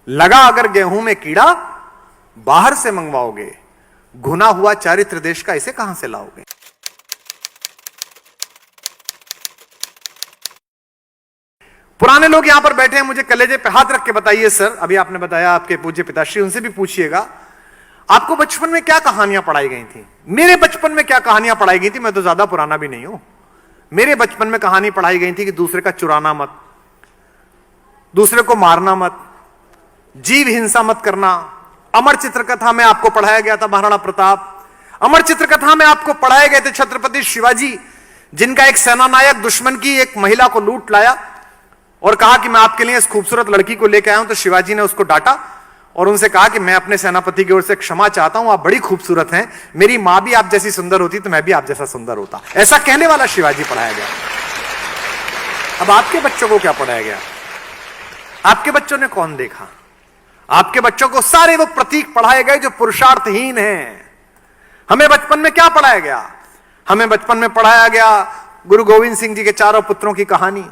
लगा अगर गेहूं में कीड़ा, बाहर से मंगवाओगे, घुना हुआ चारित्र देश का इसे कहां से लाओगे। पुराने लोग यहां पर बैठे हैं, मुझे कलेजे पे हाथ रख के बताइए सर, अभी आपने बताया आपके पूज्य पिताश्री, उनसे भी पूछिएगा आपको बचपन में क्या कहानियां पढ़ाई गई थी। मेरे बचपन में क्या कहानियां पढ़ाई गई थी, मैं तो ज्यादा पुराना भी नहीं हूं। मेरे बचपन में कहानी पढ़ाई गई थी कि दूसरे का चुराना मत, दूसरे को मारना मत, जीव हिंसा मत करना। अमर चित्रकथा में आपको पढ़ाया गया था महाराणा प्रताप। अमर चित्रकथा में आपको पढ़ाए गए थे छत्रपति शिवाजी, जिनका एक सेनानायक दुश्मन की एक महिला को लूट लाया और कहा कि मैं आपके लिए इस खूबसूरत लड़की को लेकर आया हूं। तो शिवाजी ने उसको डांटा और उनसे कहा कि मैं अपने सेनापति की ओर से क्षमा चाहता हूं, आप बड़ी खूबसूरत हैं, मेरी मां भी आप जैसी सुंदर होती तो मैं भी आप जैसा सुंदर होता। ऐसा कहने वाला शिवाजी पढ़ाया गया। अब आपके बच्चों को क्या पढ़ाया गया? आपके बच्चों ने कौन देखा? आपके बच्चों को सारे वो प्रतीक पढ़ाए गए जो पुरुषार्थहीन हैं। हमें बचपन में क्या पढ़ाया गया? हमें बचपन में पढ़ाया गया गुरु गोविंद सिंह जी के चारों पुत्रों की कहानी,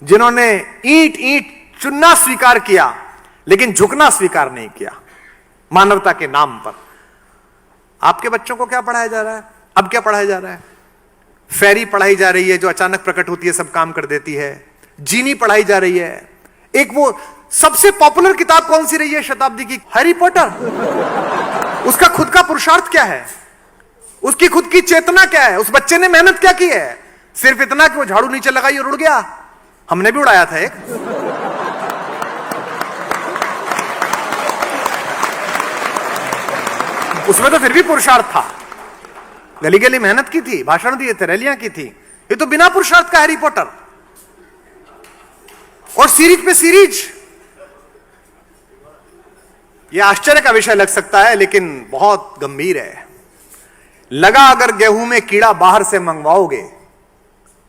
जिन्होंने ईंट ईंट चुनना स्वीकार किया लेकिन झुकना स्वीकार नहीं किया मानवता के नाम पर। आपके बच्चों को क्या पढ़ाया जा रहा है? अब क्या पढ़ाया जा रहा है? फेरी पढ़ाई जा रही है जो अचानक प्रकट होती है, सब काम कर देती है। जीनी पढ़ाई जा रही है। एक वो सबसे पॉपुलर किताब कौन सी रही है शताब्दी की? Harry Potter. उसका खुद का पुरुषार्थ क्या है? उसकी खुद की चेतना क्या है? उस बच्चे ने मेहनत क्या की है? सिर्फ इतना कि वो झाड़ू नीचे लगाई और उड़ गया। हमने भी उड़ाया था एक। उसमें तो फिर भी पुरुषार्थ था, गली गली मेहनत की थी, भाषण दिए थे, रैलियां की थी। ये तो बिना पुरुषार्थ का हैरी पॉटर। और सीरीज पे सीरीज। यह आश्चर्य का विषय लग सकता है लेकिन बहुत गंभीर है। लगा अगर गेहूं में कीड़ा, बाहर से मंगवाओगे।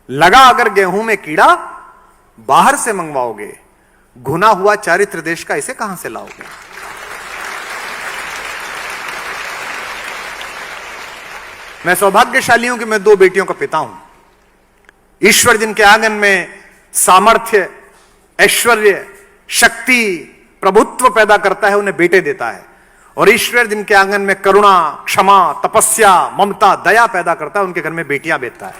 लगा अगर गेहूं में कीड़ा, बाहर से मंगवाओगे, घुना हुआ चारित्र देश का इसे कहां से लाओगे। मैं सौभाग्यशाली हूं कि मैं 2 बेटियों का पिता हूं। ईश्वर जिनके आंगन में सामर्थ्य, ऐश्वर्य, शक्ति, प्रभुत्व पैदा करता है, उन्हें बेटे देता है। और ईश्वर जिनके आंगन में करुणा, क्षमा, तपस्या, ममता, दया पैदा करता है, उनके घर में बेटियां भेजता है।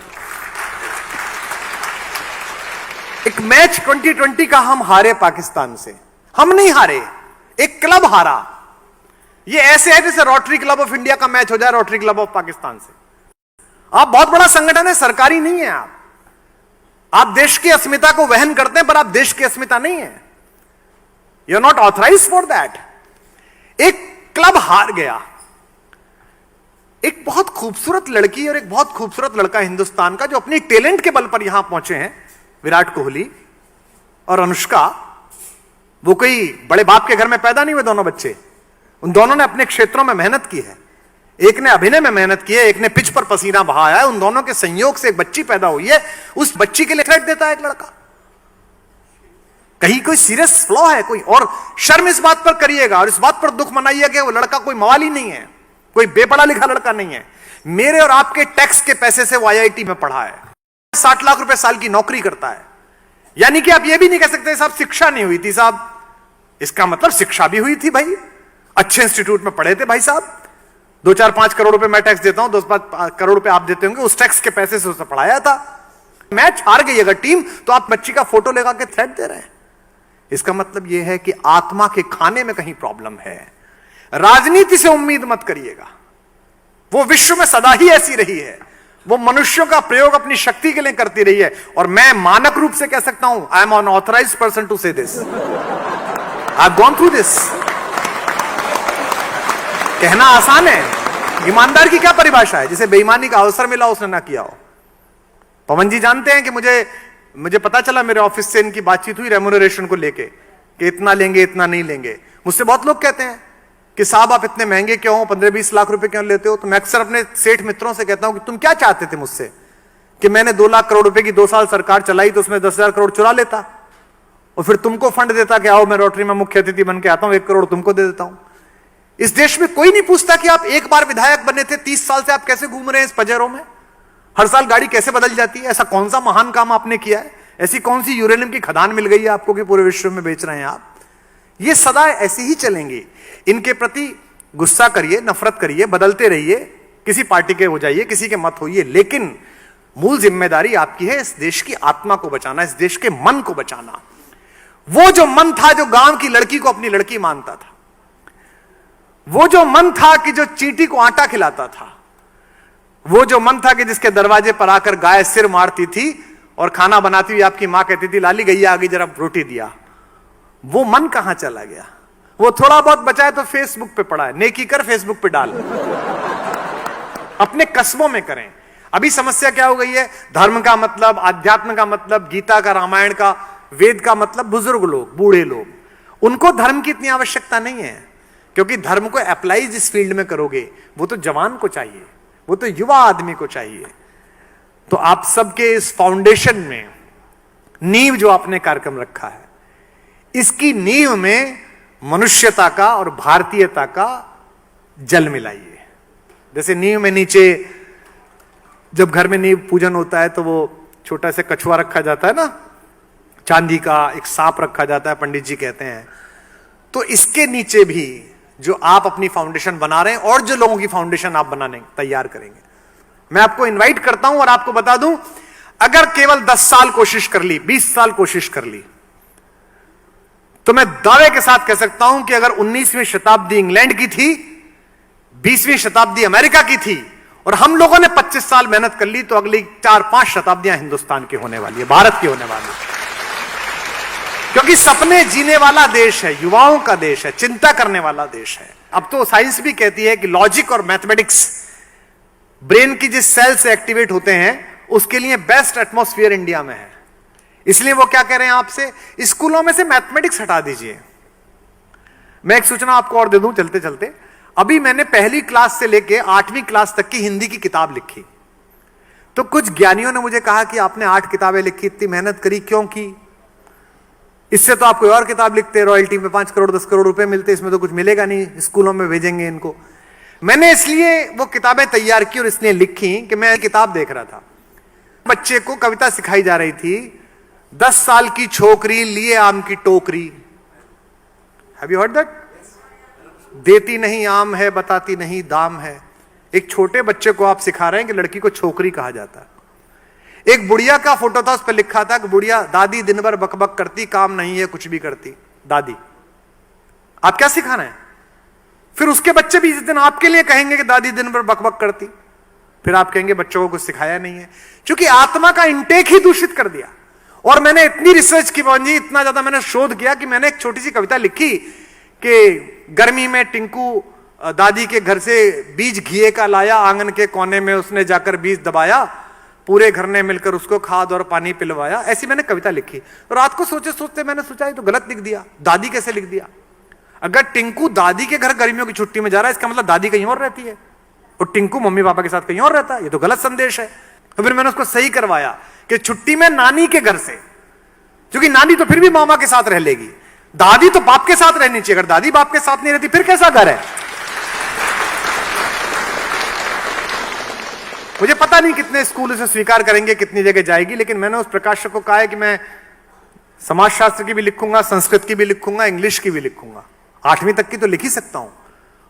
एक मैच 2020 का हम हारे पाकिस्तान से। हम नहीं हारे, एक क्लब हारा। ये ऐसे है जैसे रोटरी क्लब ऑफ इंडिया का मैच हो जाए रोटरी क्लब ऑफ पाकिस्तान से। आप बहुत बड़ा संगठन है, सरकारी नहीं है। आप देश की अस्मिता को वहन करते हैं पर आप देश की अस्मिता नहीं है। You are not authorize for that. एक क्लब हार गया। एक बहुत खूबसूरत लड़की और एक बहुत खूबसूरत लड़का हिंदुस्तान का, जो अपनी टैलेंट के बल पर यहां पहुंचे हैं, विराट कोहली और अनुष्का। वो कोई बड़े बाप के घर में पैदा नहीं हुए दोनों बच्चे। उन दोनों ने अपने क्षेत्रों में मेहनत की है। एक ने अभिनय में मेहनत की है, एक ने पिच पर पसीना बहाया है। उन दोनों के संयोग से एक बच्ची पैदा हुई है। उस बच्ची के लिए थ्रेट देता है एक लड़का। कहीं कोई सीरियस फ्लॉ है कोई, और शर्म इस बात पर करिएगा और इस बात पर दुख मनाइएगा कि वो लड़का कोई मवाली नहीं है, कोई बेपढ़ा लिखा लड़का नहीं है। मेरे और आपके टैक्स के पैसे से वो IIT में पढ़ा है, 60 लाख रुपए साल की नौकरी करता है। यानी कि आप ये भी नहीं कह सकते साहब शिक्षा नहीं हुई थी। साहब इसका मतलब शिक्षा भी हुई थी भाई, अच्छे इंस्टीट्यूट में पढ़े थे भाई साहब। 2-4-5 करोड़ रुपए मैं टैक्स देता हूं, 2-5 करोड़ रुपए आप देते होंगे, उस टैक्स के पैसे से उसे पढ़ाया था। मैच हार गई अगर टीम, तो आप बच्ची का फोटो लगा के थ्रेट दे रहे हैं। इसका मतलब यह है कि आत्मा के खाने में कहीं प्रॉब्लम है। राजनीति से उम्मीद मत करिएगा, वो विश्व में सदा ही ऐसी रही है। वो मनुष्यों का प्रयोग अपनी शक्ति के लिए करती रही है। और मैं मानक रूप से कह सकता हूं, I am an authorised person to say this. I have gone through this. कहना आसान है, ईमानदार की क्या परिभाषा है? जिसे बेईमानी का अवसर मिला उसने ना किया हो। पवन जी जानते हैं कि मुझे पता चला, मेरे ऑफिस से इनकी बातचीत हुई रेम्यूनरेशन को लेके कि इतना लेंगे इतना नहीं लेंगे। मुझसे बहुत लोग कहते हैं कि साहब आप इतने महंगे क्यों हो, 15-20 लाख रुपए क्यों लेते हो? तो मैं अक्सर अपने सेठ मित्रों से कहता हूं कि तुम क्या चाहते थे मुझसे कि मैंने 2 लाख करोड़ रुपए की 2 साल सरकार चलाई तो उसमें 10,000 करोड़ चुरा लेता और फिर तुमको फंड देता कि आओ मैं रोटरी में मुख्य अतिथि बन के आता हूं, 1 करोड़ तुमको दे देता हूं। इस देश में कोई नहीं पूछता कि आप एक बार विधायक बने थे, 30 साल से आप कैसे घूम रहे हैं इस पजेरों में, हर साल गाड़ी कैसे बदल जाती है। ऐसा कौन सा महान काम आपने किया है? ऐसी कौन सी यूरेनियम की खदान मिल गई है आपको कि पूरे विश्व में बेच रहे हैं आप? ये सदा ऐसे ही चलेंगे। इनके प्रति गुस्सा करिए, नफरत करिए, बदलते रहिए, किसी पार्टी के हो जाइए, किसी के मत होइए, लेकिन मूल जिम्मेदारी आपकी है इस देश की आत्मा को बचाना, इस देश के मन को बचाना। वो जो मन था जो गांव की लड़की को अपनी लड़की मानता था, वो जो मन था कि जो चींटी को आटा खिलाता था, वो जो मन था कि जिसके दरवाजे पर आकर गाय सिर मारती थी और खाना बनाती हुई आपकी मां कहती थी लाली गैया आ गई जरा रोटी दिया, वो मन कहां चला गया? वो थोड़ा बहुत बचा है तो फेसबुक पे पड़ा है, नेकी कर फेसबुक पे डाल, अपने कस्बों में करें। अभी समस्या क्या हो गई है? धर्म का मतलब, आध्यात्म का मतलब, गीता का, रामायण का, वेद का मतलब बुजुर्ग लोग, बूढ़े लोग, उनको धर्म की इतनी आवश्यकता नहीं है, क्योंकि धर्म को अप्लाई जिस फील्ड में करोगे वो तो जवान को चाहिए, वो तो युवा आदमी को चाहिए। तो आप सबके इस फाउंडेशन में नींव जो आपने कार्यक्रम रखा है, इसकी नींव में मनुष्यता का और भारतीयता का जल मिलाइए। जैसे नींव में नीचे जब घर में नींव पूजन होता है तो वो छोटा सा कछुआ रखा जाता है ना, चांदी का, एक सांप रखा जाता है, पंडित जी कहते हैं। तो इसके नीचे भी जो आप अपनी फाउंडेशन बना रहे हैं और जो लोगों की फाउंडेशन आप बनाने तैयार करेंगे, मैं आपको इनवाइट करता हूं और आपको बता दूं, अगर केवल 10 साल कोशिश कर ली, 20 साल कोशिश कर ली, तो मैं दावे के साथ कह सकता हूं कि अगर 19वीं शताब्दी इंग्लैंड की थी, 20वीं शताब्दी अमेरिका की थी, और हम लोगों ने 25 साल मेहनत कर ली, तो अगली 4-5 शताब्दियां हिंदुस्तान की होने वाली है, भारत की होने वाली है। क्योंकि सपने जीने वाला देश है, युवाओं का देश है, चिंता करने वाला देश है। अब तो साइंस भी कहती है कि लॉजिक और मैथमेटिक्स ब्रेन की जिस सेल से एक्टिवेट होते हैं उसके लिए बेस्ट एटमॉस्फेयर इंडिया में है। इसलिए वो क्या कह रहे हैं आपसे, स्कूलों में से मैथमेटिक्स हटा दीजिए। मैं एक सूचना आपको और दे दूं चलते चलते, अभी मैंने पहली क्लास से लेके 8वीं क्लास तक की हिंदी की किताब लिखी, तो कुछ ज्ञानियों ने मुझे कहा कि आपने 8 किताबें लिखी, इतनी मेहनत करी क्यों की? इससे तो आप कोई और किताब लिखते, रॉयल्टी में 5 करोड़ 10 करोड़ रुपए मिलते, इसमें तो कुछ मिलेगा नहीं, स्कूलों में भेजेंगे इनको। मैंने इसलिए वो किताबें तैयार की और इसलिए लिखी कि मैं किताब देख रहा था, बच्चे को कविता सिखाई जा रही थी, 10 साल की छोकरी लिए आम की टोकरी। Have you heard that? देती नहीं आम है, बताती नहीं दाम है। एक छोटे बच्चे को आप सिखा रहे हैं कि लड़की को छोकरी कहा जाता है। एक बुढ़िया का फोटो था, उस पर लिखा था कि बुढ़िया दादी दिन भर बकबक करती, काम नहीं है कुछ भी करती दादी। आप क्या सिखा रहे हैं? फिर उसके बच्चे भी इस दिन आपके लिए कहेंगे कि दादी दिन भर बकबक करती, फिर आप कहेंगे बच्चों को कुछ सिखाया नहीं है, क्योंकि आत्मा का इंटेक ही दूषित कर दिया। और मैंने इतनी रिसर्च की जी, इतना ज्यादा मैंने शोध किया कि मैंने एक छोटी सी कविता लिखी कि गर्मी में टिंकू दादी के घर से बीज घिए का लाया, आंगन के कोने में उसने जाकर बीज दबाया, पूरे घर ने मिलकर उसको खाद और पानी पिलवाया। ऐसी मैंने कविता लिखी। और रात को सोचे सोचते मैंने सोचा ये तो गलत लिख दिया, दादी कैसे लिख दिया? अगर टिंकू दादी के घर गर्मियों की छुट्टी में जा रहा है, इसका मतलब दादी कहीं और रहती है और टिंकू मम्मी पापा के साथ कहीं और रहता है, ये तो गलत संदेश है। तो फिर मैंने उसको सही करवाया कि छुट्टी में नानी के घर से, क्योंकि नानी तो फिर भी मामा के साथ रह लेगी, दादी तो बाप के साथ रहनी चाहिए। अगर दादी बाप के साथ नहीं रहती फिर कैसा घर है? मुझे पता नहीं कितने स्कूल इसे स्वीकार करेंगे, कितनी जगह जाएगी, लेकिन मैंने उस प्रकाशक को कहा है कि मैं समाजशास्त्र की भी लिखूंगा, संस्कृत की भी लिखूंगा, इंग्लिश की भी लिखूंगा, 8वीं तक की तो लिख ही सकता हूं।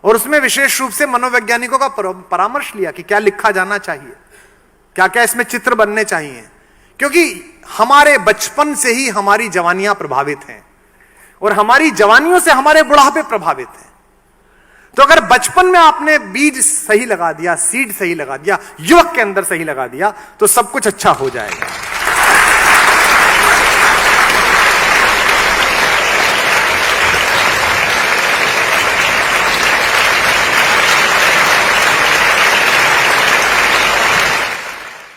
और उसमें विशेष रूप से मनोवैज्ञानिकों का परामर्श लिया कि क्या लिखा जाना चाहिए, क्या क्या इसमें चित्र बनने चाहिए, क्योंकि हमारे बचपन से ही हमारी जवानियां प्रभावित हैं और हमारी जवानियों से हमारे बुढ़ापे प्रभावित हैं। तो अगर बचपन में आपने बीज सही लगा दिया, सीड सही लगा दिया, युवक के अंदर सही लगा दिया, तो सब कुछ अच्छा हो जाएगा।